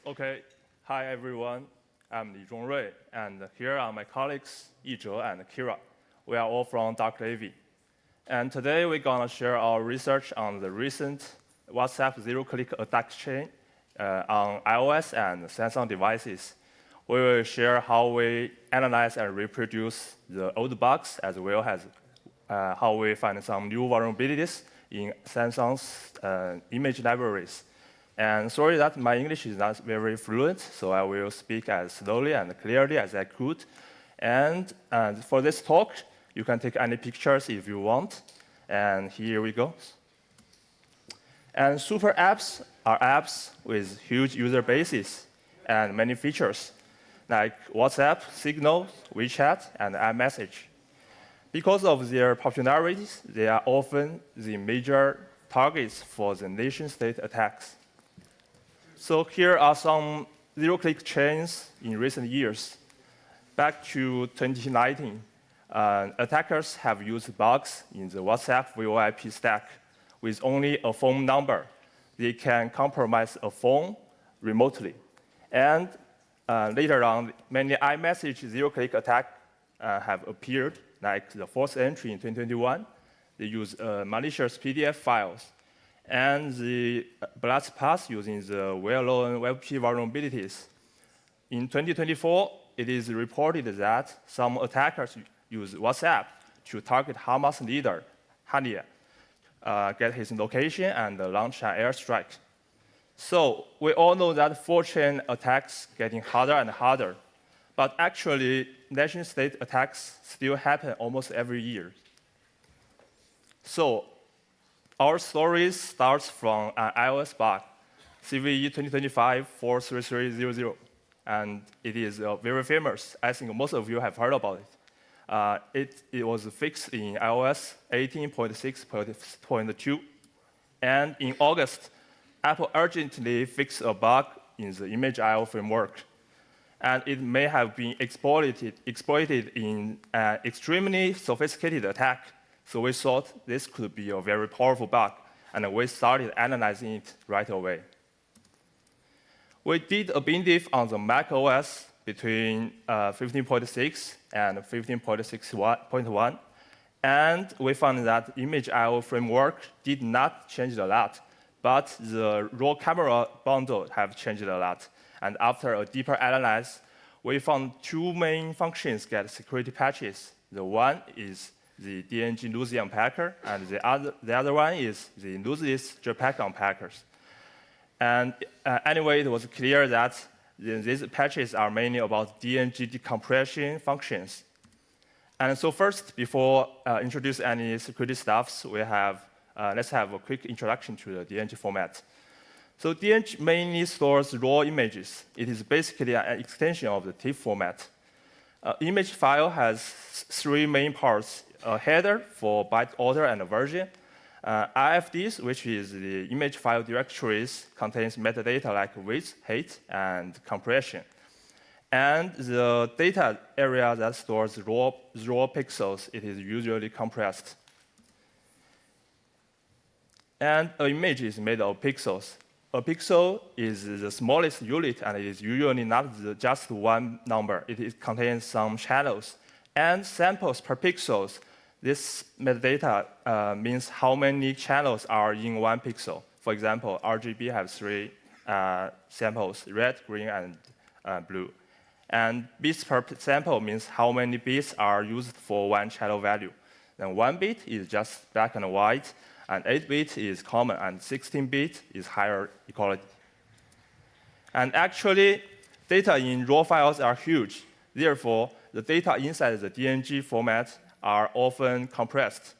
Okay, hi everyone. I'm Zhongrui, and here are my colleagues Yizhe and Kira. We are all from Dark Navy. And today we're going to share our research on the recent WhatsApp zero-click attack chain on iOS and Samsung devices. We will share how we analyze and reproduce the old bugs, as well as how we find some new vulnerabilities in Samsung's image libraries. And sorry that my English is not very fluent, so I will speak as slowly and clearly as I could. And for this talk, you can take any pictures if you want. And here we go. And super apps are apps with huge user bases and many features, like WhatsApp, Signal, WeChat, and iMessage. Because of their popularities, they are often the major targets for the nation-state attacks. So here are some zero-click chains in recent years. Back to 2019, attackers have used bugs in the WhatsApp VoIP stack with only a phone number. They can compromise a phone remotely. And later on, many iMessage zero-click attacks have appeared, like the fourth entry in 2021. They use malicious PDF files. And the blast path using the well-known WebP vulnerabilities. In 2024, it is reported that some attackers use WhatsApp to target Hamas leader, Haniyeh, get his location, and launch an airstrike. So we all know that 4chan attacks getting harder and harder. But actually, nation-state attacks still happen almost every year. So our story starts from an iOS bug, CVE 2025-43300, and it is very famous. I think most of you have heard about it. It was fixed in iOS 18.6.2, and in August, Apple urgently fixed a bug in the ImageIO framework, and it may have been exploited in an extremely sophisticated attack. So we thought this could be a very powerful bug, and we started analyzing it right away. We did a BINDIF on the Mac OS between 15.6 and 15.6.1, and we found that ImageIO framework did not change a lot, but the raw camera bundle have changed a lot. And after a deeper analysis, we found two main functions get security patches. The one is the DNGerousLINK unpacker, and the other one is the lossless JPEG unpackers. And anyway, it was clear that these patches are mainly about DNG decompression functions. And so first, before introduce any security stuffs, let's have a quick introduction to the DNG format. So DNG mainly stores raw images. It is basically an extension of the TIFF format. Image file has three main parts: a header for byte order and version. IFDs, which is the image file directories, contains metadata like width, height, and compression. And the data area that stores raw pixels, it is usually compressed. And an image is made of pixels. A pixel is the smallest unit, and it is usually not just one number. It contains some channels. And samples per pixels, this metadata means how many channels are in one pixel. For example, RGB has three samples: red, green, and blue. And bits per sample means how many bits are used for one channel value. Then 1 bit is just black and white, and 8-bit is common, and 16-bit is higher equality. And actually, data in raw files are huge. Therefore, the data inside the DNG format are often compressed.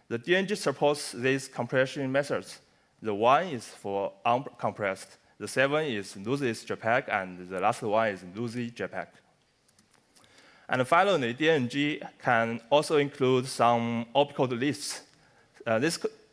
The DNG supports these compression methods. The 1 is for uncompressed. The 7 is lossless JPEG, and the last one is lossy JPEG. And finally, DNG can also include some opcode lists.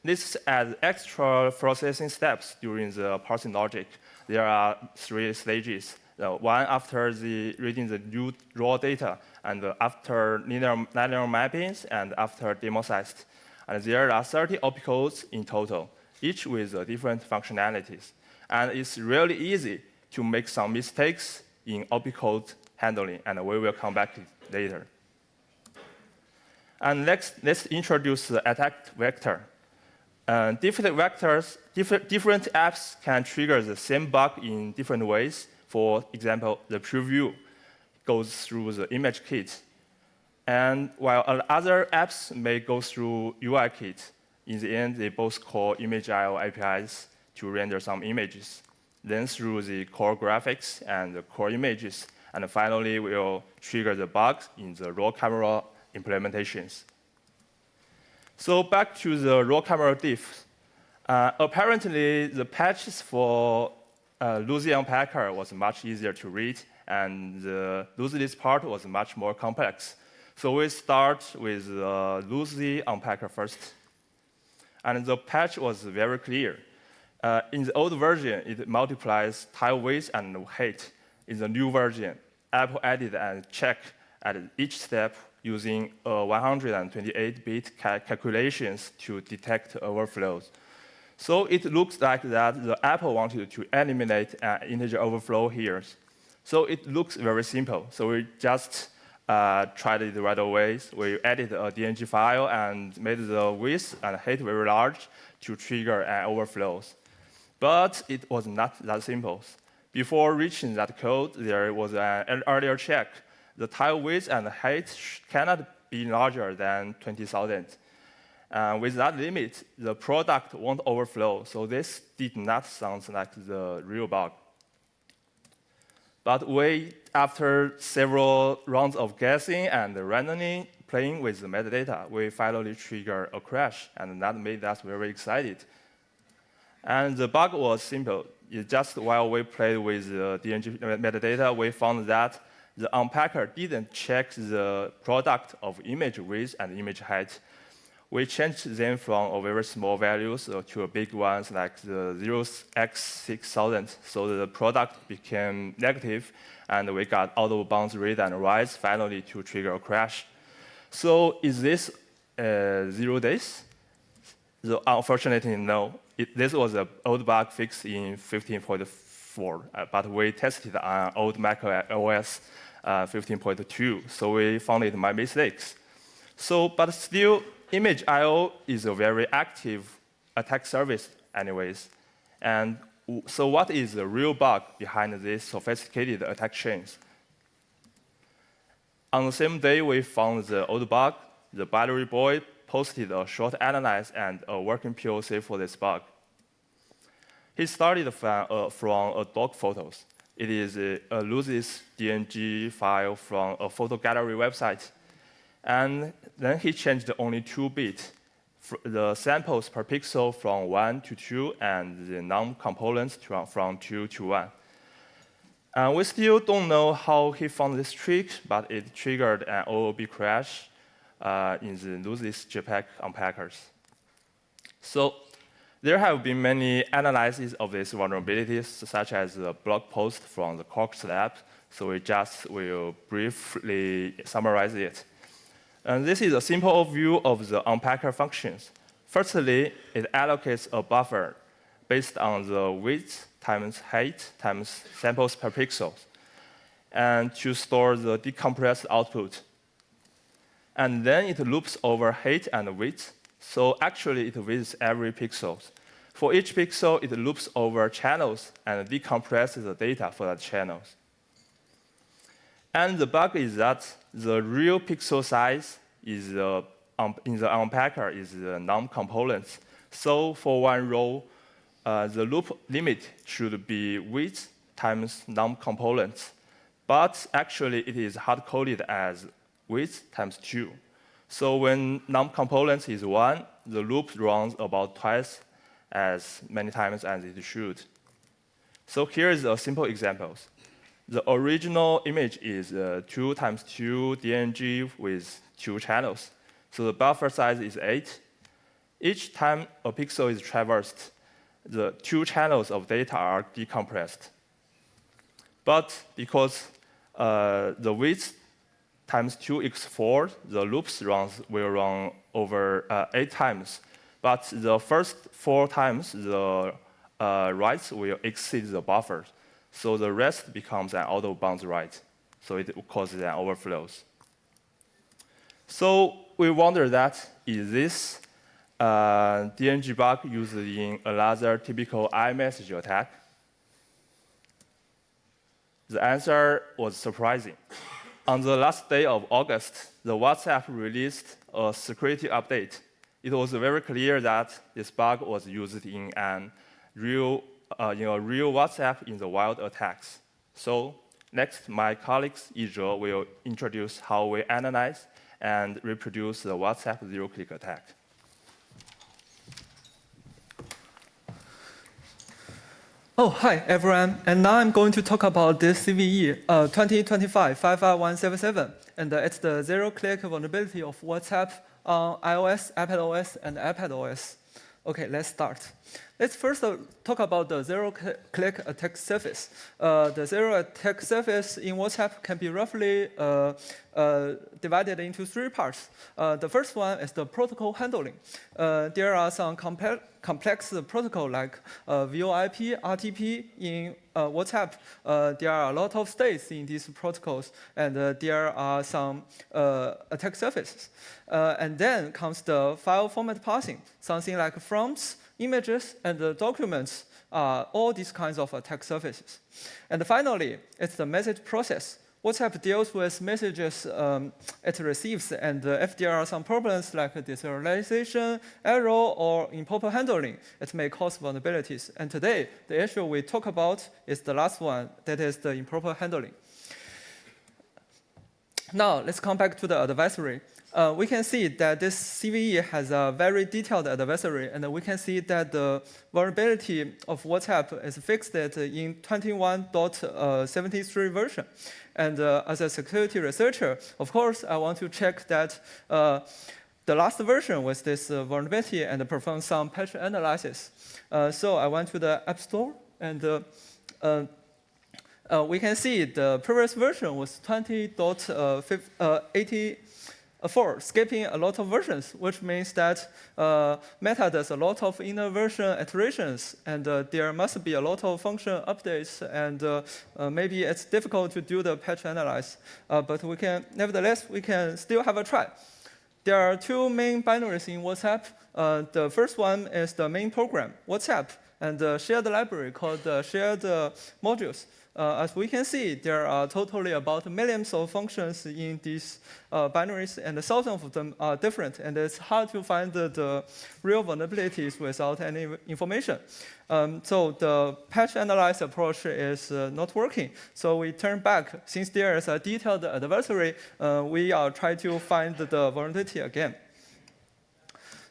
This adds extra processing steps during the parsing logic. There are 3 stages. One after reading the new raw data, and after linear mappings, and after demosized. And there are 30 opcodes in total, each with different functionalities. And it's really easy to make some mistakes in opcode handling, and we will come back later. And next, let's introduce the attack vector. Different vectors, different apps can trigger the same bug in different ways. For example, the preview goes through the image kit. And while other apps may go through UI kit, in the end, they both call ImageIO APIs to render some images. Then through the core graphics and the core images, and finally, we'll trigger the bugs in the raw camera implementations. So back to the raw camera diff. Apparently, the patches for Lucy Unpacker was much easier to read, and the Lucy part was much more complex. So we start with Lucy Unpacker first. And the patch was very clear. In the old version, it multiplies tile width and height. In the new version, Apple added and checked at each step using 128-bit calculations to detect overflows. So it looks like that the Apple wanted to eliminate an integer overflow here. So it looks very simple. So we just tried it right away. We added a DNG file and made the width and height very large to trigger an overflows. But it was not that simple. Before reaching that code, there was an earlier check. The tile width and height cannot be larger than 20,000. With that limit, the product won't overflow. So this did not sound like the real bug. But after several rounds of guessing and randomly playing with the metadata, we finally triggered a crash, and that made us very excited. And the bug was simple. Just while we played with the DNG metadata, we found that the unpacker didn't check the product of image width and image height. We changed them from a very small values to a big ones like the 0x6000. So the product became negative, and we got out of bounds read and write finally to trigger a crash. So is this 0 days? So unfortunately, no. This was an old bug fixed in 15.4, but we tested on old Mac OS 15.2, so we found it my mistakes. So, but still, ImageIO is a very active attack service anyways. And so what is the real bug behind these sophisticated attack chains? On the same day we found the old bug, the Battery Boy posted a short analysis and a working POC for this bug. He started from dog photos. It is a Lucy's DNG file from a photo gallery website. And then he changed only 2 bits, the samples per pixel from 1 to 2, and the non-components from 2 to 1. And we still don't know how he found this trick, but it triggered an OOB crash in the Lucy's JPEG unpackers. So there have been many analyses of these vulnerabilities, such as the blog post from the Cox lab. So we just will briefly summarize it. And this is a simple overview of the unpacker functions. Firstly, it allocates a buffer based on the width times height times samples per pixel, and to store the decompressed output. And then it loops over height and width. So actually, it visits every pixel. For each pixel, it loops over channels and decompresses the data for that channels. And the bug is that the real pixel size is in the unpacker is the non-components. So for one row, the loop limit should be width times non-components. But actually, it is hard-coded as width times 2. So when non-components is 1, the loop runs about twice as many times as it should. So here is a simple example. The original image is 2 times 2 DNG with 2 channels. So the buffer size is 8. Each time a pixel is traversed, the 2 channels of data are decompressed. But because the width times 2x4, the loops will run over 8 times. But the first 4 times, the writes will exceed the buffer. So the rest becomes an out-of-bounds write. So it causes an overflows. So we wonder that, is this DNG bug used in another typical iMessage attack? The answer was surprising. On the last day of August, the WhatsApp released a security update. It was very clear that this bug was used in a real WhatsApp in the wild attacks. So next, my colleague Yizhe will introduce how we analyze and reproduce the WhatsApp zero-click attack. Oh, hi, everyone. And now I'm going to talk about this CVE 2025-55177. And it's the zero-click vulnerability of WhatsApp on iOS, iPadOS, and iPadOS. OK, let's start. Let's first talk about the zero-click attack surface. The zero attack surface in WhatsApp can be roughly divided into 3 parts. The first one is the protocol handling. There are some complex protocol like VoIP, RTP in WhatsApp. There are a lot of states in these protocols, and there are some attack surfaces. And then comes the file format parsing, something like forms, images, and documents, all these kinds of attack surfaces. And finally, it's the message process. WhatsApp deals with messages it receives, and if there are some problems like deserialization, error, or improper handling, it may cause vulnerabilities. And today, the issue we talk about is the last one, that is the improper handling. Now, let's come back to the advisory. We can see that this CVE has a very detailed advisory, and we can see that the vulnerability of WhatsApp is fixed in 21.73 version. And as a security researcher, of course, I want to check that the last version was this vulnerability and perform some patch analysis. So I went to the App Store, and we can see the previous version was 20.84, skipping a lot of versions, which means that Meta does a lot of inner version iterations, and there must be a lot of function updates, and maybe it's difficult to do the patch analysis. But nevertheless, we can still have a try. There are 2 main binaries in WhatsApp. The first one is the main program, WhatsApp, and the shared library called shared modules. As we can see, there are totally about millions of functions in these binaries, and thousands of them are different, and it's hard to find the real vulnerabilities without any information. So the patch analyze approach is not working. So we turn back. Since there is a detailed advisory, we are trying to find the vulnerability again.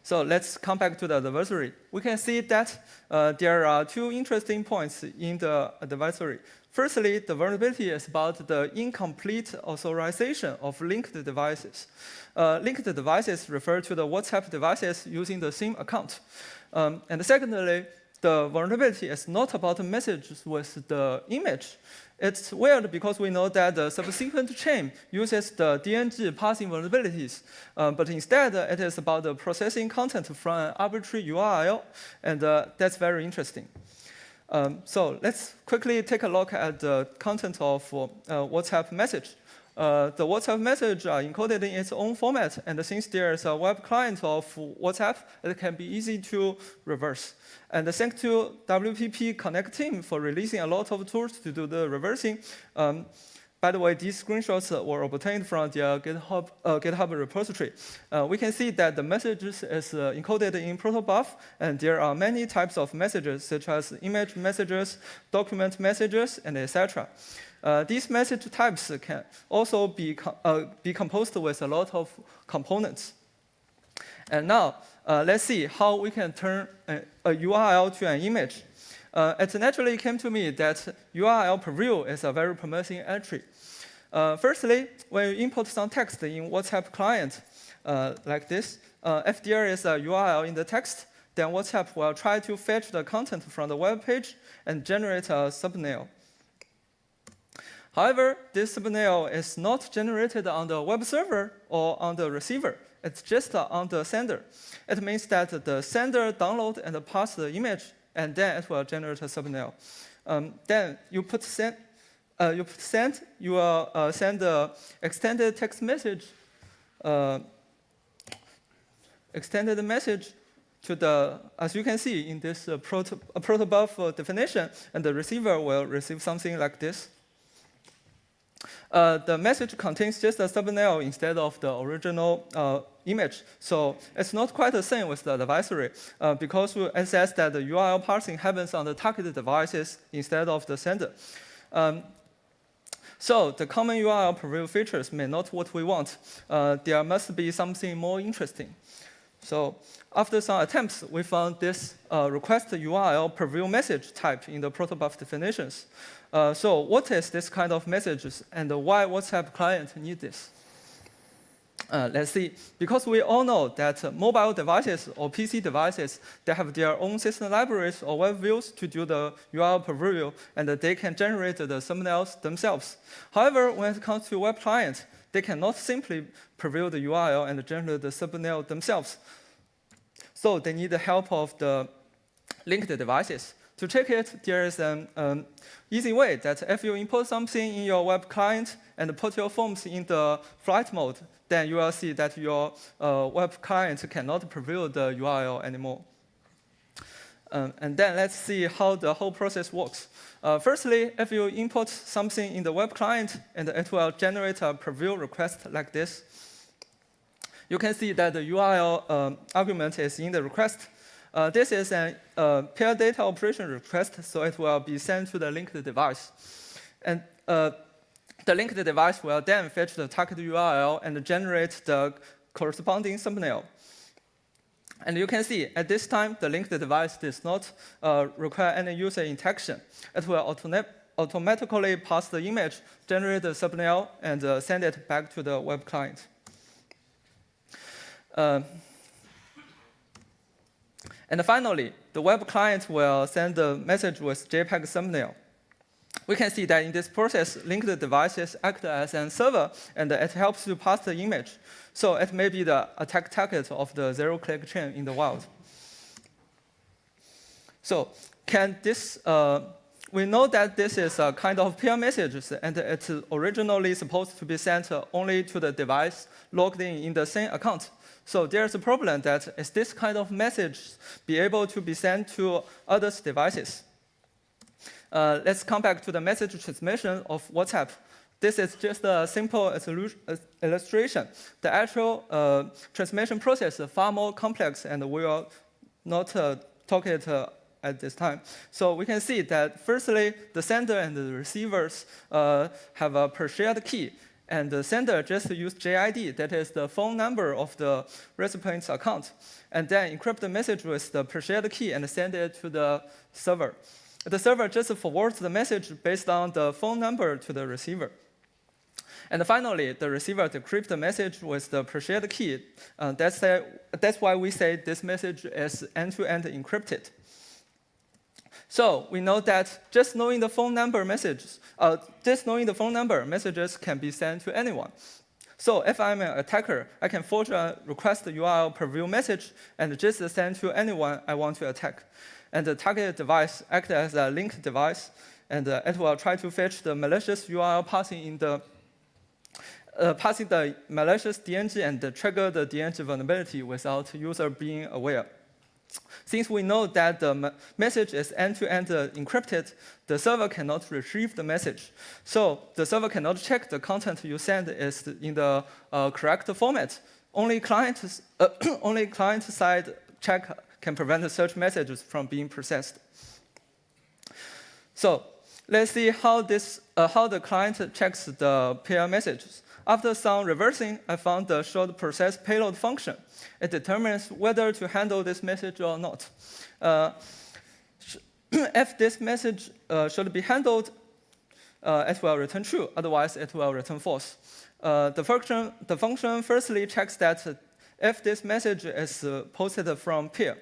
So let's come back to the advisory. We can see that there are 2 interesting points in the advisory. Firstly, the vulnerability is about the incomplete authorization of linked devices. Linked devices refer to the WhatsApp devices using the same account. And secondly, the vulnerability is not about messages with the image. It's weird because we know that the subsequent chain uses the DNG parsing vulnerabilities, but instead it is about the processing content from an arbitrary URL, and that's very interesting. So let's quickly take a look at the content of WhatsApp message. The WhatsApp message are encoded in its own format, and since there is a web client of WhatsApp, it can be easy to reverse. And thanks to WPP Connect team for releasing a lot of tools to do the reversing. By the way, these screenshots were obtained from their GitHub repository. We can see that the messages is encoded in protobuf, and there are many types of messages, such as image messages, document messages, and etc. These message types can also be composed with a lot of components. And now, let's see how we can turn a URL to an image. It naturally came to me that URL preview is a very promising entry. Firstly, when you import some text in WhatsApp client, like this, if there is a URL in the text, then WhatsApp will try to fetch the content from the web page and generate a thumbnail. However, this thumbnail is not generated on the web server or on the receiver. It's just on the sender. It means that the sender download and pass the image, and then it will generate a thumbnail. Then you put send. You will send the extended text message. Extended message to the, as you can see in this protobuf definition, and the receiver will receive something like this. The message contains just a thumbnail instead of the original image. So it's not quite the same with the advisory because it says that the URL parsing happens on the targeted devices instead of the sender. So the common URL preview features may not what we want. There must be something more interesting. So after some attempts, we found this request URL preview message type in the protobuf definitions. So what is this kind of messages, and why WhatsApp client need this? Let's see. Because we all know that mobile devices or PC devices, they have their own system libraries or web views to do the URL preview, and they can generate the thumbnails themselves. However, when it comes to web clients, they cannot simply preview the URL and generate the thumbnail themselves. So they need the help of the linked devices. To check it, there is an easy way that if you import something in your web client and put your forms in the flight mode, then you will see that your web client cannot preview the URL anymore. And then let's see how the whole process works. Firstly, if you import something in the web client, and it will generate a preview request like this. You can see that the URL argument is in the request. This is a pair data operation request, so it will be sent to the linked device. And the linked device will then fetch the target URL and generate the corresponding thumbnail. And you can see, at this time, the linked device does not require any user interaction. It will automatically pass the image, generate the thumbnail, and send it back to the web client. And finally, the web client will send the message with JPEG thumbnail. We can see that in this process, linked devices act as a server, and it helps to pass the image. So it may be the attack target of the zero-click chain in the wild. So can this, we know that this is a kind of peer messages, and it's originally supposed to be sent only to the device logged in the same account. So there's a problem that is this kind of message be able to be sent to others' devices. Let's come back to the message transmission of WhatsApp. This is just a simple illustration. The actual transmission process is far more complex, and we will not talk it at this time. So we can see that firstly, the sender and the receivers have a per shared key. And the sender just use JID, that is the phone number of the recipient's account, and then encrypt the message with the per shared key and send it to the server. The server just forwards the message based on the phone number to the receiver. And finally, the receiver decrypts the message with the per shared key. That's why we say this message is end-to-end encrypted. So we know that just knowing the phone number messages can be sent to anyone. So if I'm an attacker, I can forge a request URL preview message and just send to anyone I want to attack. And the target device acts as a linked device, and it will try to fetch the malicious URL passing the malicious DNG and trigger the DNG vulnerability without user being aware. Since we know that the message is end-to-end encrypted, the server cannot retrieve the message. So the server cannot check the content you send is in the correct format. Only client-side check can prevent such messages from being processed. So let's see how the client checks the pair messages. After some reversing, I found the short process payload function. It determines whether to handle this message or not. If this message should be handled, it will return true. Otherwise, it will return false. The function firstly checks that if this message is posted from peer.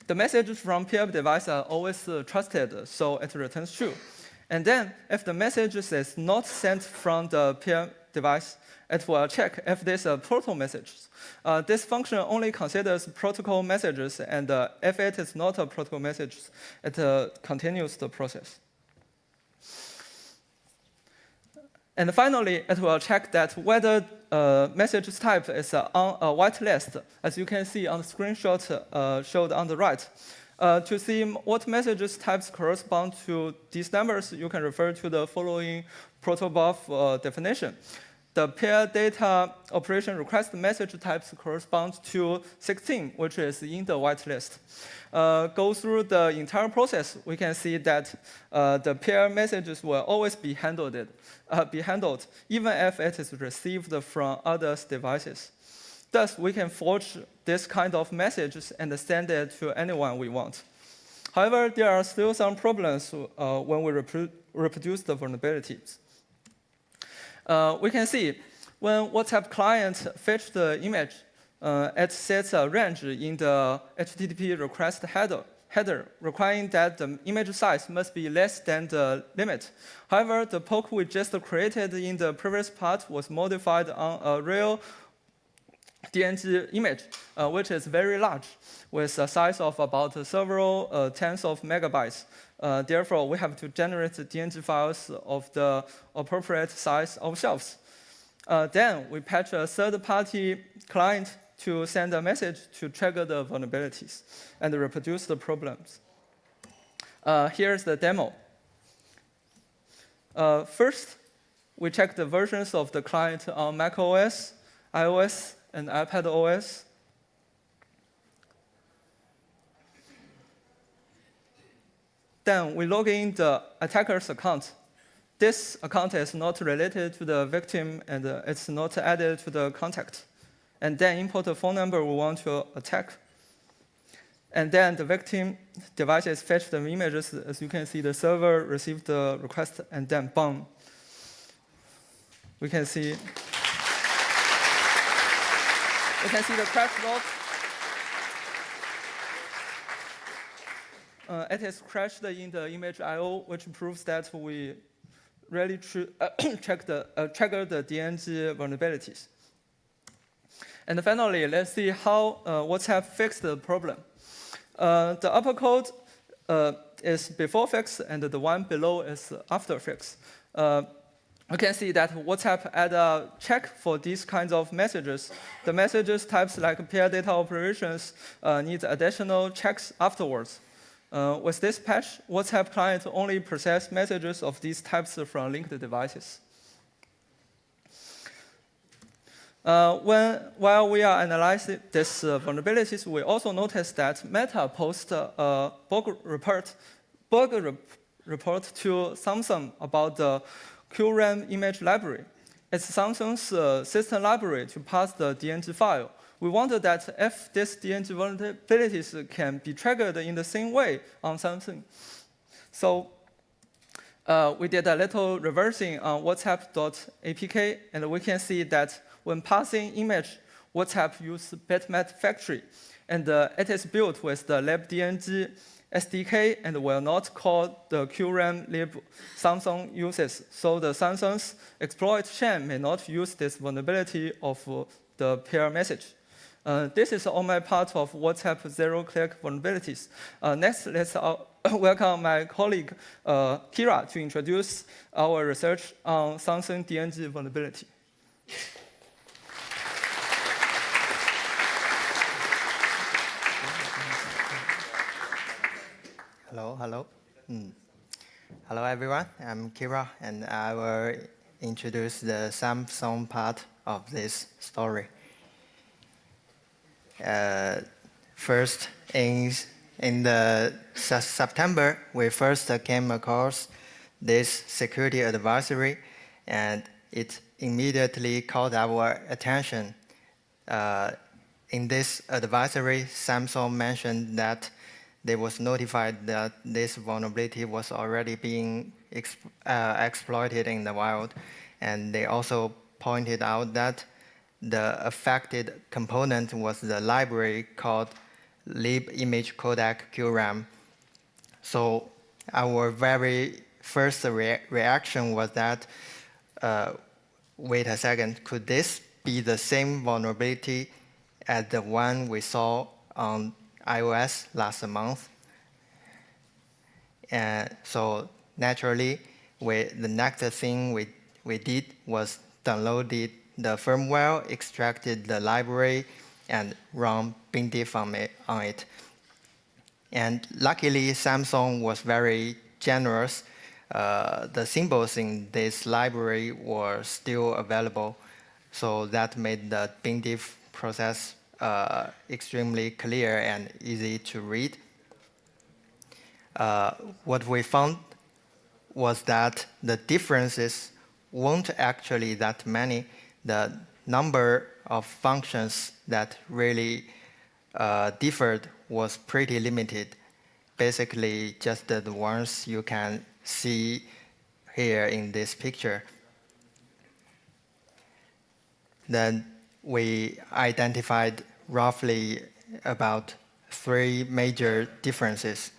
The messages from peer device are always trusted, so it returns true. And then, if the message is not sent from the peer device, it will check if there's a protocol message. This function only considers protocol messages, and if it is not a protocol message, it continues the process. And finally, it will check that whether message type is on a whitelist, as you can see on the screenshot showed on the right. To see what messages types correspond to these numbers, you can refer to the following protobuf definition. The pair data operation request message types correspond to 16, which is in the whitelist. Go through the entire process, we can see that the pair messages will always be handled, even if it is received from others' devices. Thus, we can forge this kind of messages and send it to anyone we want. However, there are still some problems when we reproduce the vulnerabilities. We can see when WhatsApp client fetch the image, it sets a range in the HTTP request header, requiring that the image size must be less than the limit. However, the poke we just created in the previous part was modified on a real DNG image, which is very large, with a size of about several tens of megabytes. Therefore, we have to generate the DNG files of the appropriate size ourselves. Then we patch a third-party client to send a message to trigger the vulnerabilities and reproduce the problems. Here's the demo. First, we check the versions of the client on macOS, iOS, and iPadOS. Then we log in the attacker's account. This account is not related to the victim, and it's not added to the contact. And then import the phone number we want to attack. And then the victim devices fetch the images. As you can see, the server received the request, and then boom. We can see the crash log. It is crashed in the ImageIO, which proves that we really trigger the DNG vulnerabilities. And finally, let's see how WhatsApp fixed the problem. The upper code is before fix, and the one below is after fix. We can see that WhatsApp add a check for these kinds of messages. The messages types like pair data operations need additional checks afterwards. With this patch, WhatsApp client only process messages of these types from linked devices. While we are analyzing these vulnerabilities, we also noticed that Meta posted a bug report to Samsung about the QRAM image library. It's Samsung's system library to pass the DNG file. We wonder that if this DNG vulnerabilities can be triggered in the same way on Samsung. So we did a little reversing on WhatsApp.apk, and we can see that when passing image, WhatsApp uses bitmap factory, and it is built with the libDNG SDK and will not call the QRAM lib Samsung uses. So the Samsung's exploit Chen may not use this vulnerability of the pair message. This is all my part of WhatsApp zero-click vulnerabilities. Next, let's welcome my colleague Kira to introduce our research on Samsung DNG vulnerability. Hello. Hello, everyone. I'm Kira, and I will introduce the Samsung part of this story. First, in the September, we first came across this security advisory, and it immediately caught our attention. In this advisory, Samsung mentioned that they was notified that this vulnerability was already being exploited in the wild, and they also pointed out that the affected component was the library called libImageCodec-QRAM. So our very first reaction was that wait a second, could this be the same vulnerability as the one we saw on iOS last month? And so naturally, the next thing we did was downloaded the firmware, extracted the library, and run BinDiff on it. And luckily, Samsung was very generous. The symbols in this library were still available, so that made the BinDiff process extremely clear and easy to read. What we found was that the differences weren't actually that many. The number of functions that really differed was pretty limited. Basically, just the ones you can see here in this picture. Then we identified roughly about 3 major differences.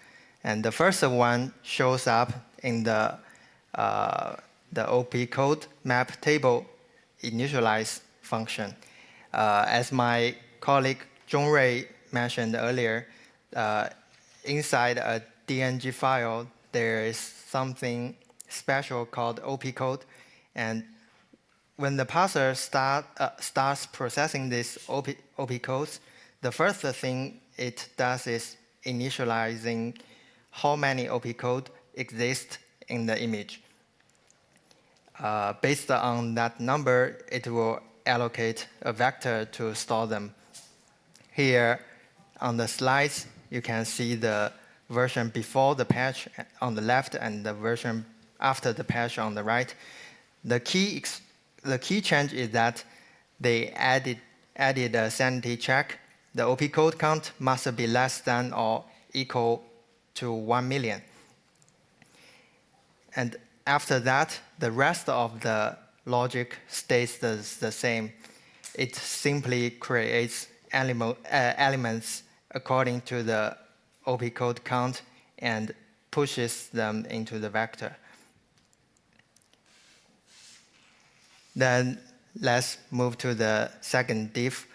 And the first one shows up in the OP code map table initialize function. As my colleague Zhongrui mentioned earlier, inside a DNG file, there is something special called OP code. And when the parser starts processing these OP codes, the first thing it does is initializing how many OP code exist in the image. Based on that number, it will allocate a vector to store them. Here on the slides, you can see the version before the patch on the left and the version after the patch on the right. The key change is that they added a sanity check. The OP code count must be less than or equal to 1 million. And after that, the rest of the logic stays the same. It simply creates elements according to the OP code count and pushes them into the vector. Then let's move to the second diff.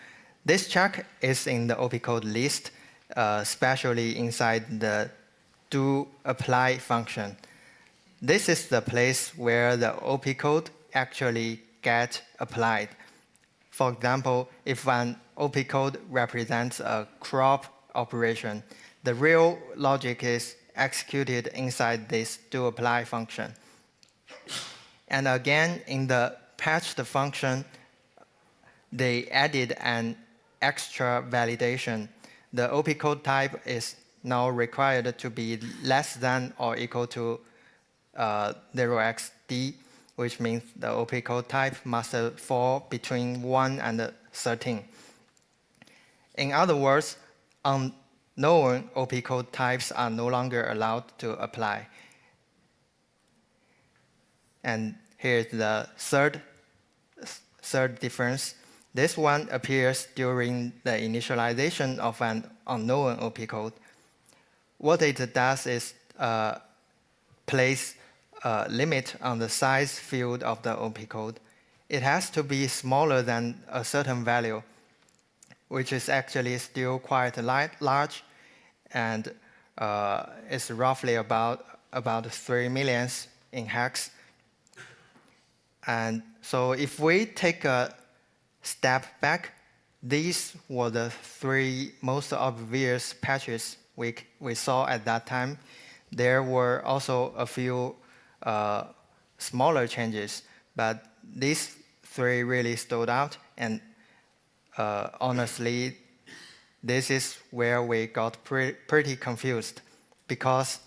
This check is in the OP code list, especially inside the doApply function. This is the place where the OP code actually gets applied. For example, if an OP code represents a crop operation, the real logic is executed inside this doApply function. And again, in the patched function, they added an extra validation. The OP code type is now required to be less than or equal to 0xd, which means the OP code type must fall between 1 and 13. In other words, unknown OP code types are no longer allowed to apply. And here's the third difference. This one appears during the initialization of an unknown OP code. What it does is place a limit on the size field of the OP code. It has to be smaller than a certain value, which is actually still quite large, and it's roughly about 3 million in hex. And so if we take a step back, these were the 3 most obvious patches we saw at that time. There were also a few smaller changes, but these 3 really stood out. And honestly, this is where we got pretty confused, because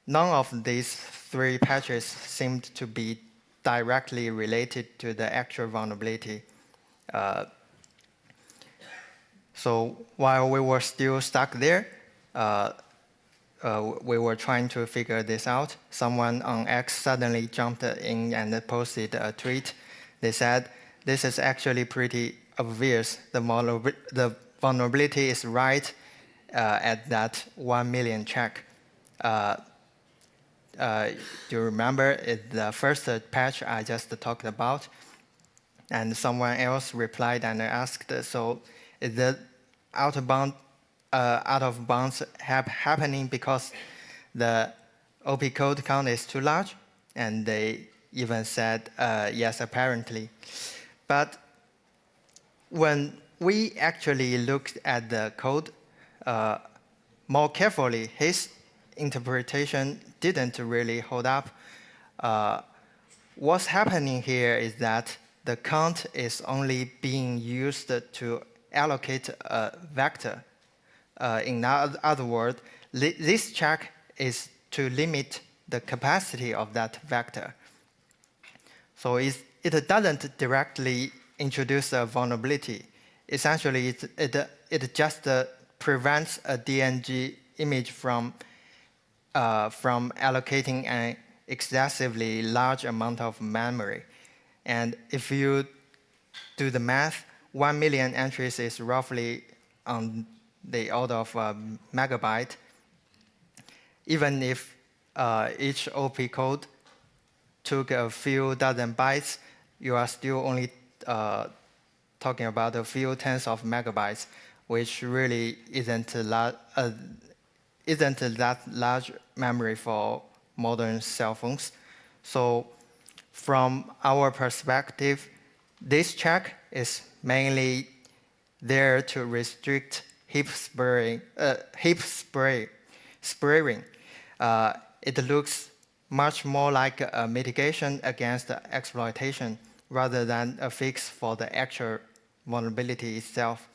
none of these 3 patches seemed to be directly related to the actual vulnerability. So while we were still stuck there, we were trying to figure this out. Someone on X suddenly jumped in and posted a tweet. They said, this is actually pretty obvious. The vulnerability is right at that 1 million check. Do you remember the first patch I just talked about? And someone else replied and asked, so is the out of bounds happening because the OP code count is too large? And they even said, yes, apparently. But when we actually looked at the code more carefully, his interpretation didn't really hold up. What's happening here is that the count is only being used to allocate a vector. In other words, this check is to limit the capacity of that vector. So it doesn't directly introduce a vulnerability. Essentially, it just prevents a DNG image from allocating an excessively large amount of memory. And if you do the math, 1 million entries is roughly on the order of a megabyte. Even if each OP code took a few dozen bytes, you are still only talking about a few tens of megabytes, which really isn't that large memory for modern cell phones. So from our perspective, this check is mainly there to restrict heap spraying. It looks much more like a mitigation against exploitation rather than a fix for the actual vulnerability itself.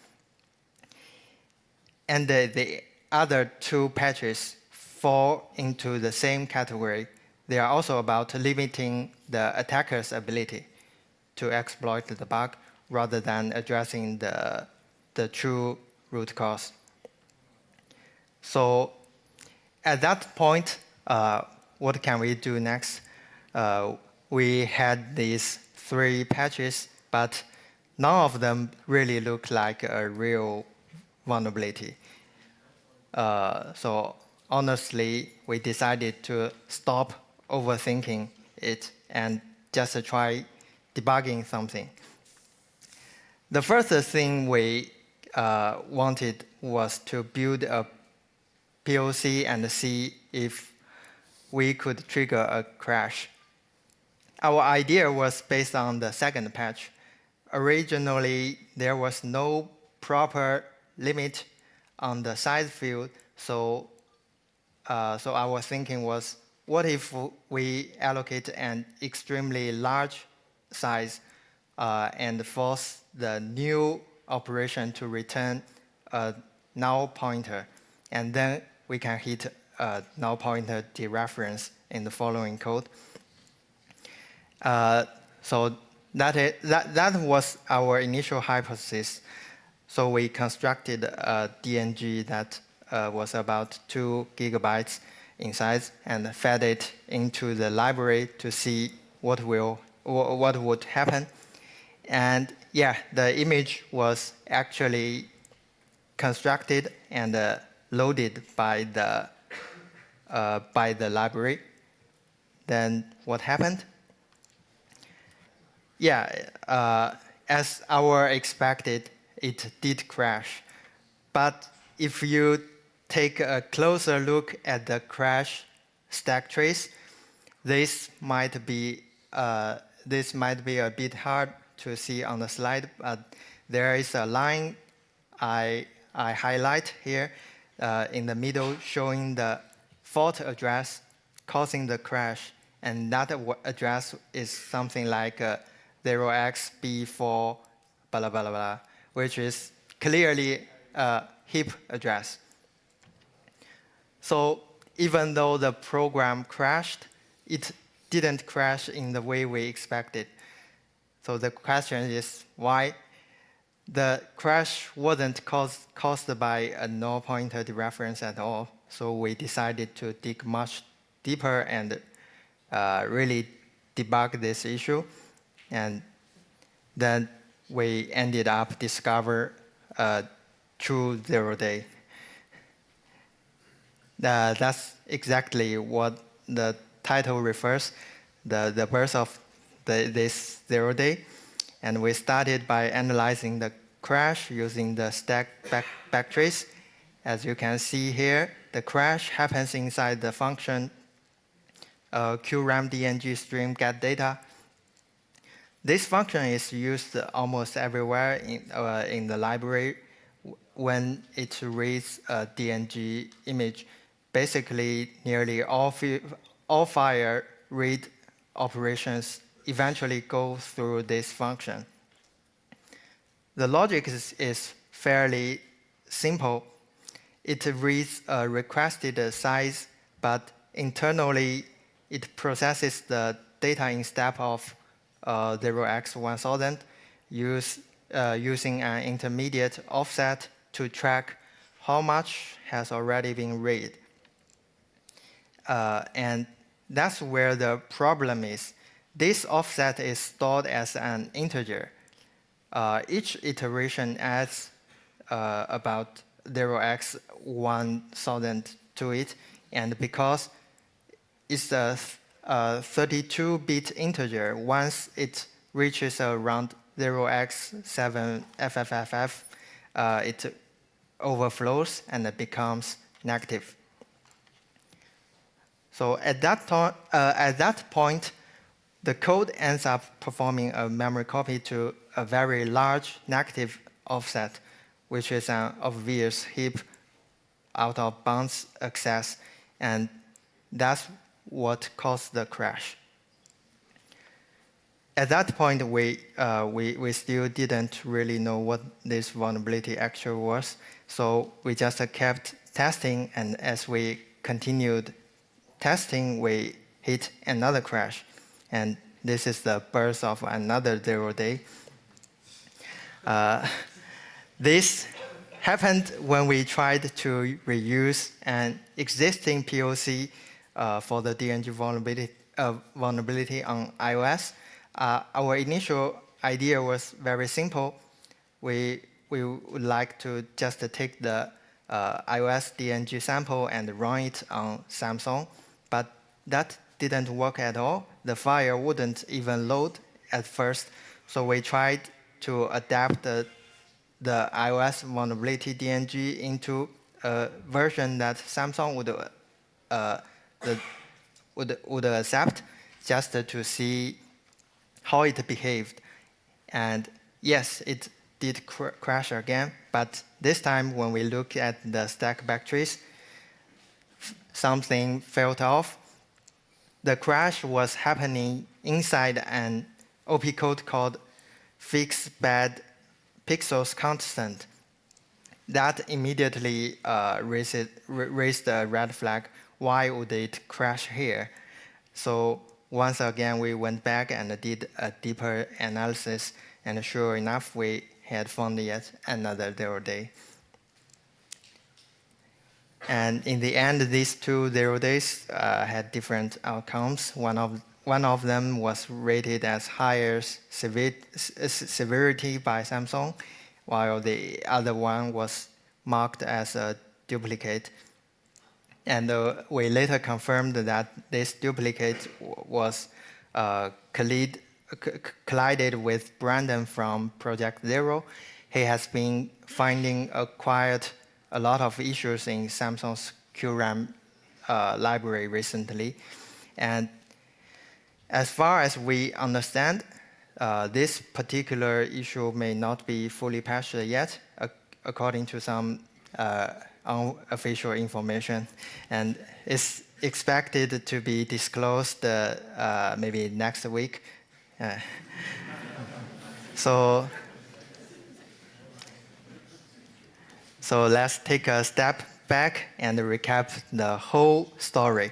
And the other two patches fall into the same category. They are also about limiting the attacker's ability to exploit the bug rather than addressing the true root cause. So at that point, what can we do next? We had these 3 patches, but none of them really look like a real vulnerability. So honestly, we decided to stop overthinking it and just try debugging something. The first thing we wanted was to build a POC and see if we could trigger a crash. Our idea was based on the second patch. Originally, there was no proper limit on the size field, so our thinking was, what if we allocate an extremely large size and force the new operation to return a null pointer, and then we can hit a null pointer dereference in the following code. So that was our initial hypothesis. So we constructed a DNG that was about 2 gigabytes in size and fed it into the library to see what would happen. And yeah, the image was actually constructed and loaded by the library. Then what happened? Yeah, as our expected, it did crash. But if you take a closer look at the crash stack trace, this might be a bit hard to see on the slide, but there is a line I highlight here in the middle showing the fault address causing the crash, and that address is something like 0xb4 blah, blah, blah, blah, which is clearly a heap address. So even though the program crashed, it didn't crash in the way we expected. So the question is why? The crash wasn't caused by a null pointer dereference at all. So we decided to dig much deeper and really debug this issue. And then we ended up discover true 0-day. That's exactly what the title refers, the birth of this 0-day. And we started by analyzing the crash using the stack backtrace. As you can see here, the crash happens inside the function QRAM DNG stream get data. This function is used almost everywhere in the library when it reads a DNG image. Basically, nearly all file read operations eventually go through this function. The logic is fairly simple. It reads a requested size, but internally it processes the data in step of 0x1000 using an intermediate offset to track how much has already been read. And that's where the problem is. This offset is stored as an integer. Each iteration adds about 0x1000 to it, and because it's a 32-bit integer, once it reaches around 0x7FFFF, it overflows and it becomes negative. So at that point, the code ends up performing a memory copy to a very large negative offset, which is an obvious heap out of bounds access, and that's what caused the crash. At that point, we still didn't really know what this vulnerability actually was, so we just kept testing, and as we continued testing, we hit another crash. And this is the birth of another 0 day. This happened when we tried to reuse an existing POC for the DNG vulnerability on iOS. Our initial idea was very simple. We would like to just take the iOS DNG sample and run it on Samsung, but that didn't work at all. The file wouldn't even load at first, so we tried to adapt the iOS vulnerability DNG into a version that Samsung would accept, just to see how it behaved. And yes, it did crash again, but this time when we look at the stack backtrace, something fell off. The crash was happening inside an OP code called fix bad pixels constant. That immediately raised a red flag. Why would it crash here? So once again, we went back and did a deeper analysis, and sure enough, we had found yet another 0 day. And in the end, these two 0 days had different outcomes. One of them was rated as higher severity by Samsung, while the other one was marked as a duplicate. And we later confirmed that this duplicate was collided with Brandon from Project Zero. He has been finding a lot of issues in Samsung's QRAM library recently. And as far as we understand, this particular issue may not be fully patched yet, according to some unofficial information, and it's expected to be disclosed maybe next week. So let's take a step back and recap the whole story.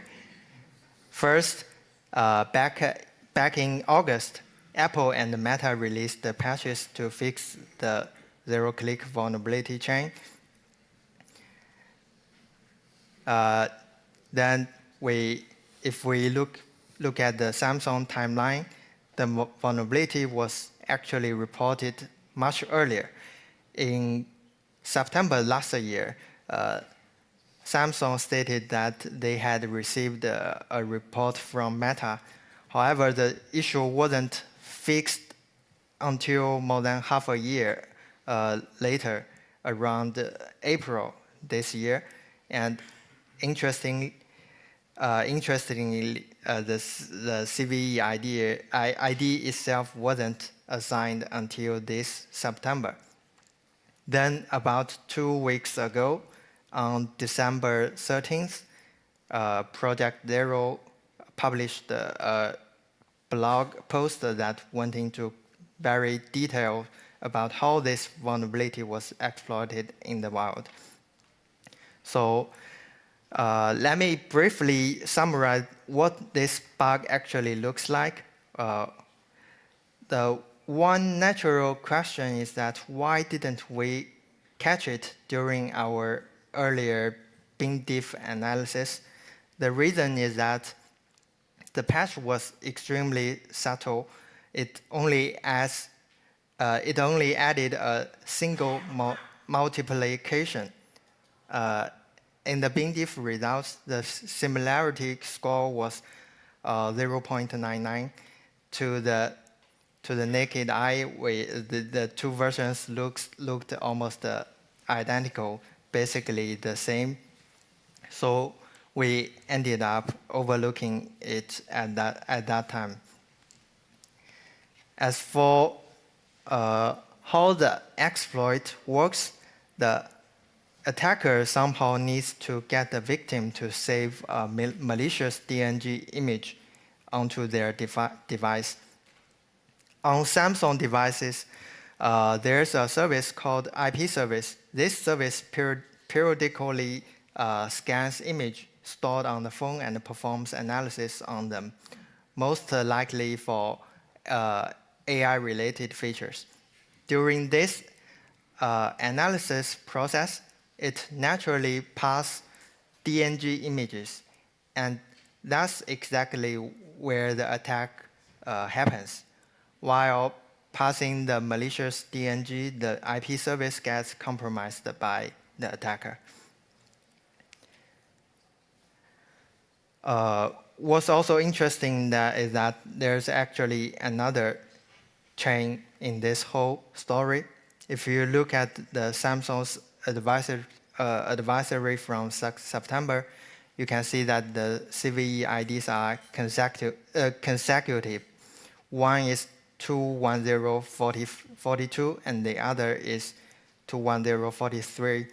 First, back in August, Apple and Meta released the patches to fix the zero-click vulnerability chain. Then if we look at the Samsung timeline, the vulnerability was actually reported much earlier. In September last year, Samsung stated that they had received a report from Meta. However, the issue wasn't fixed until more than half a year later, around April this year. And interestingly, the CVE ID itself wasn't assigned until this September. Then about 2 weeks ago, on December 13th, Project Zero published a blog post that went into very detail about how this vulnerability was exploited in the wild. So let me briefly summarize what this bug actually looks like. The one natural question is that why didn't we catch it during our earlier bin diff analysis? The reason is that the patch was extremely subtle. It only added a single multiplication. In the bin diff results, the similarity score was 0.99. To the naked eye, the two versions looked almost identical, basically the same. So we ended up overlooking it at that time. As for how the exploit works, the attacker somehow needs to get the victim to save a malicious DNG image onto their device. On Samsung devices, there's a service called IP service. This service periodically scans image stored on the phone and performs analysis on them, most likely for AI-related features. During this analysis process, it naturally passes DNG images, and that's exactly where the attack happens. While passing the malicious DNG, the IP service gets compromised by the attacker. What's also interesting is that there's actually another chain in this whole story. If you look at the Samsung's advisory from September, you can see that the CVE IDs are consecutive. One is 21042, and the other is 21043.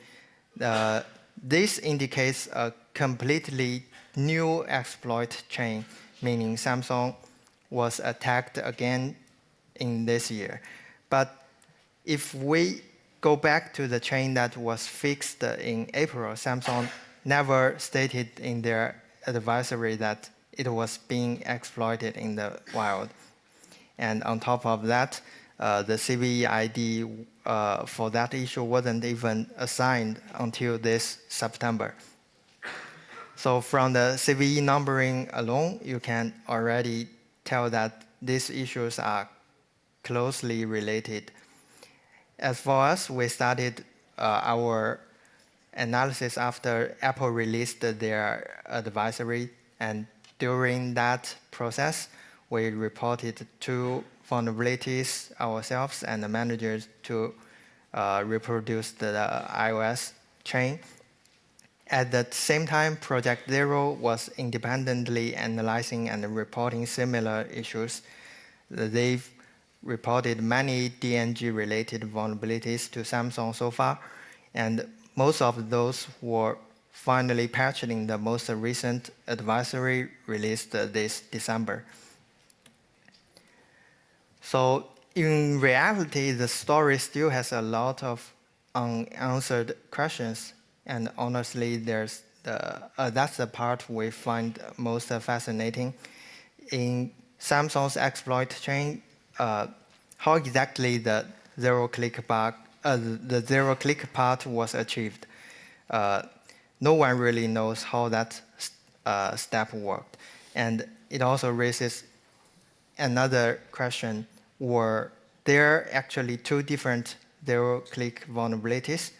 This indicates a completely new exploit chain, meaning Samsung was attacked again in this year. But if we go back to the chain that was fixed in April, Samsung never stated in their advisory that it was being exploited in the wild. And on top of that, the CVE ID for that issue wasn't even assigned until this September. So from the CVE numbering alone, you can already tell that these issues are closely related. As for us, we started our analysis after Apple released their advisory, and during that process, we reported 2 vulnerabilities ourselves and the managers to reproduce the iOS chain. At the same time, Project Zero was independently analyzing and reporting similar issues. They've reported many DNG-related vulnerabilities to Samsung so far, and most of those were finally patched in the most recent advisory released this December. So in reality, the story still has a lot of unanswered questions, and honestly, that's the part we find most fascinating. In Samsung's exploit chain, how exactly the zero-click part was achieved. No one really knows how that step worked, and it also raises another question: were there actually 2 different zero-click vulnerabilities?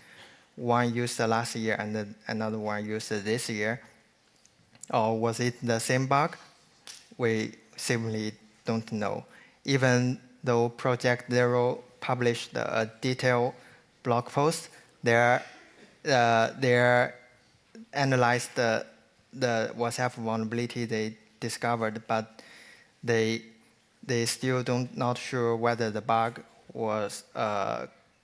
One used last year and another one used this year? Or was it the same bug? We simply don't know. Even though Project Zero published a detailed blog post, they analyzed the WhatsApp vulnerability they discovered, but they still not sure whether the bug was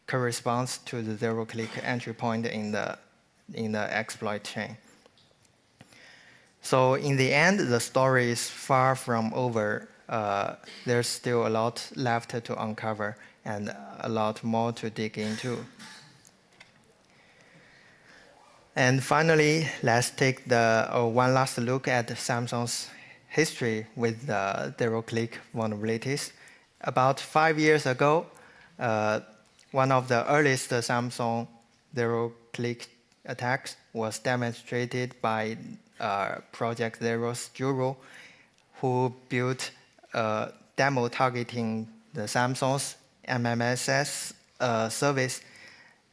corresponds to the zero-click entry point in the exploit chain. So in the end, the story is far from over. There's still a lot left to uncover and a lot more to dig into. And finally, let's take one last look at Samsung's history with the zero-click vulnerabilities. About 5 years ago, one of the earliest Samsung zero-click attacks was demonstrated by Project Zero's Zhongrui, who built a demo targeting the Samsung's MMSS service.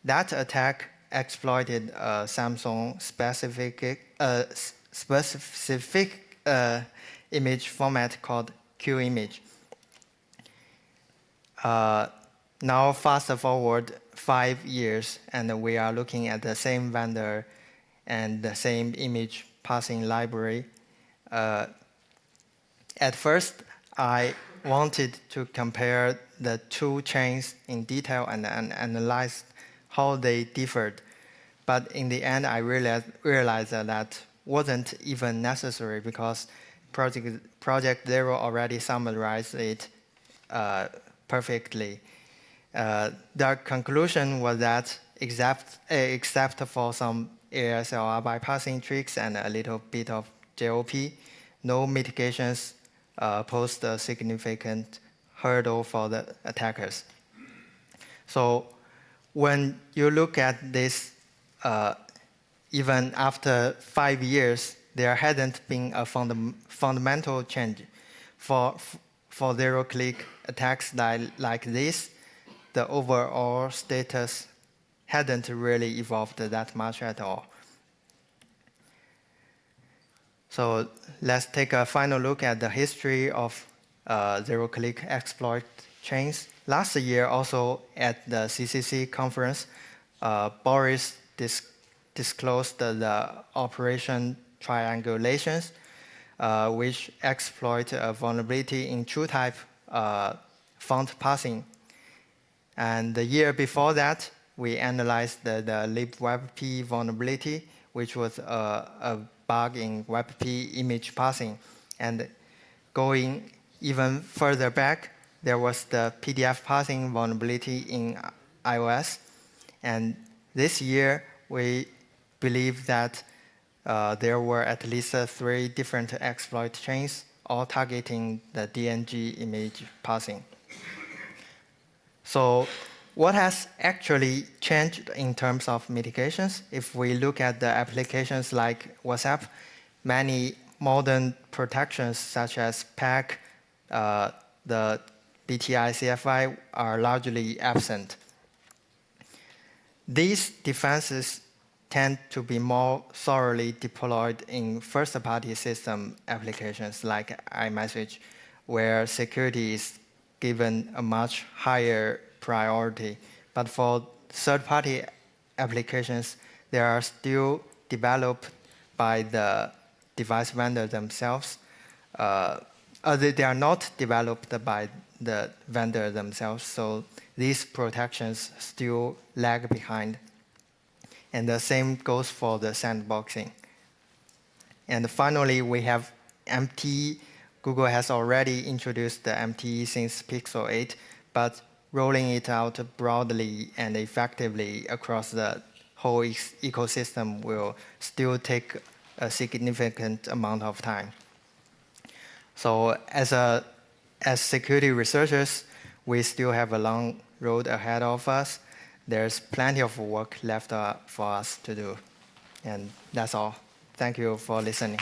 That attack exploited Samsung specific image format called QImage. Now fast forward 5 years, and we are looking at the same vendor and the same image passing library. At first, I wanted to compare the two chains in detail and analyze how they differed. But in the end, I realized that wasn't even necessary because Project Zero already summarized it perfectly. The conclusion was that except for some ASLR bypassing tricks and a little bit of JOP, no mitigations posed a significant hurdle for the attackers. So when you look at this, even after 5 years, there hadn't been a fundamental change. For zero-click attacks like this, the overall status hadn't really evolved that much at all. So let's take a final look at the history of zero-click exploit chains. Last year, also at the CCC conference, Boris disclosed the Operation Triangulations, which exploit a vulnerability in TrueType font passing. And the year before that, we analyzed the libwebp vulnerability, which was a bug in WebP image passing. And going even further back, there was the PDF passing vulnerability in iOS. And this year, we believe that there were at least 3 different exploit chains, all targeting the DNG image passing. So what has actually changed in terms of mitigations? If we look at the applications like WhatsApp, many modern protections such as PAC, the BTI CFI are largely absent. These defenses tend to be more thoroughly deployed in first-party system applications like iMessage, where security is given a much higher priority. But for third-party applications, they are still developed by the device vendor themselves. They are not developed by the vendor themselves, so these protections still lag behind. And the same goes for the sandboxing. And finally, we have MTE. Google has already introduced the MTE since Pixel 8, but rolling it out broadly and effectively across the whole ecosystem will still take a significant amount of time. So as security researchers, we still have a long road ahead of us. There's plenty of work left for us to do. And that's all. Thank you for listening.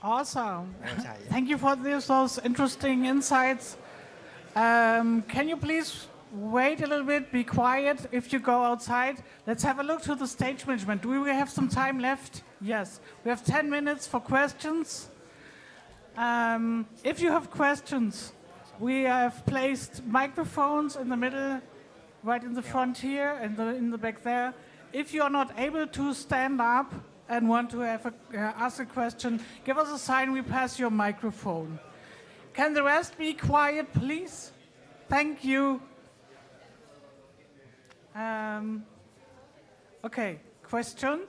Awesome. Thank you for those interesting insights. Can you please wait a little bit, be quiet. If you go outside, let's have a look to the stage management. Do we have some time left? Yes. We have 10 minutes for questions. If you have questions, we have placed microphones in the middle, right in the front here, and in the back there. If you are not able to stand up and want to ask a question, give us a sign, we pass your microphone. Can the rest be quiet, please? Thank you. Okay, questions?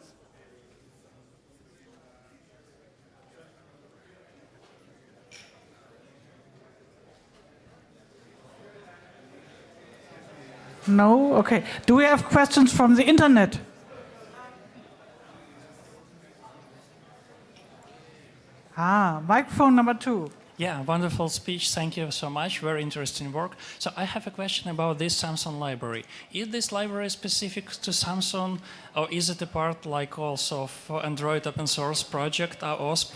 No? Okay. Do we have questions from the internet? Microphone number 2. Yeah, wonderful speech. Thank you so much. Very interesting work. So I have a question about this Samsung library. Is this library specific to Samsung, or is it a part like also for Android open source project, OSP?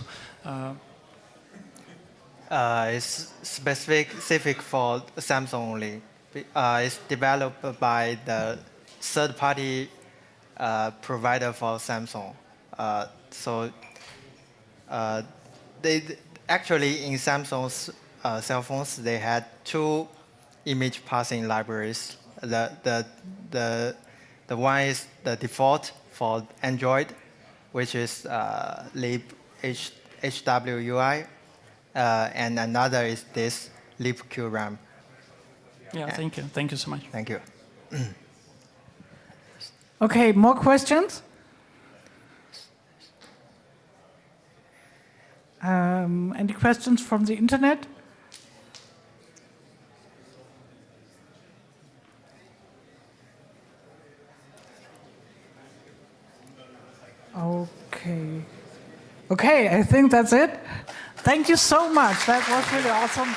It's specific for Samsung only. It's developed by the third-party provider for Samsung. Actually, in Samsung's cell phones, they had 2 image parsing libraries. The one is the default for Android, which is libHWUI, and another is this libQRAM. Yeah, thank you. Thank you so much. Thank you. Okay, more questions? Any questions from the internet? Okay. Okay, I think that's it. Thank you so much. That was really awesome.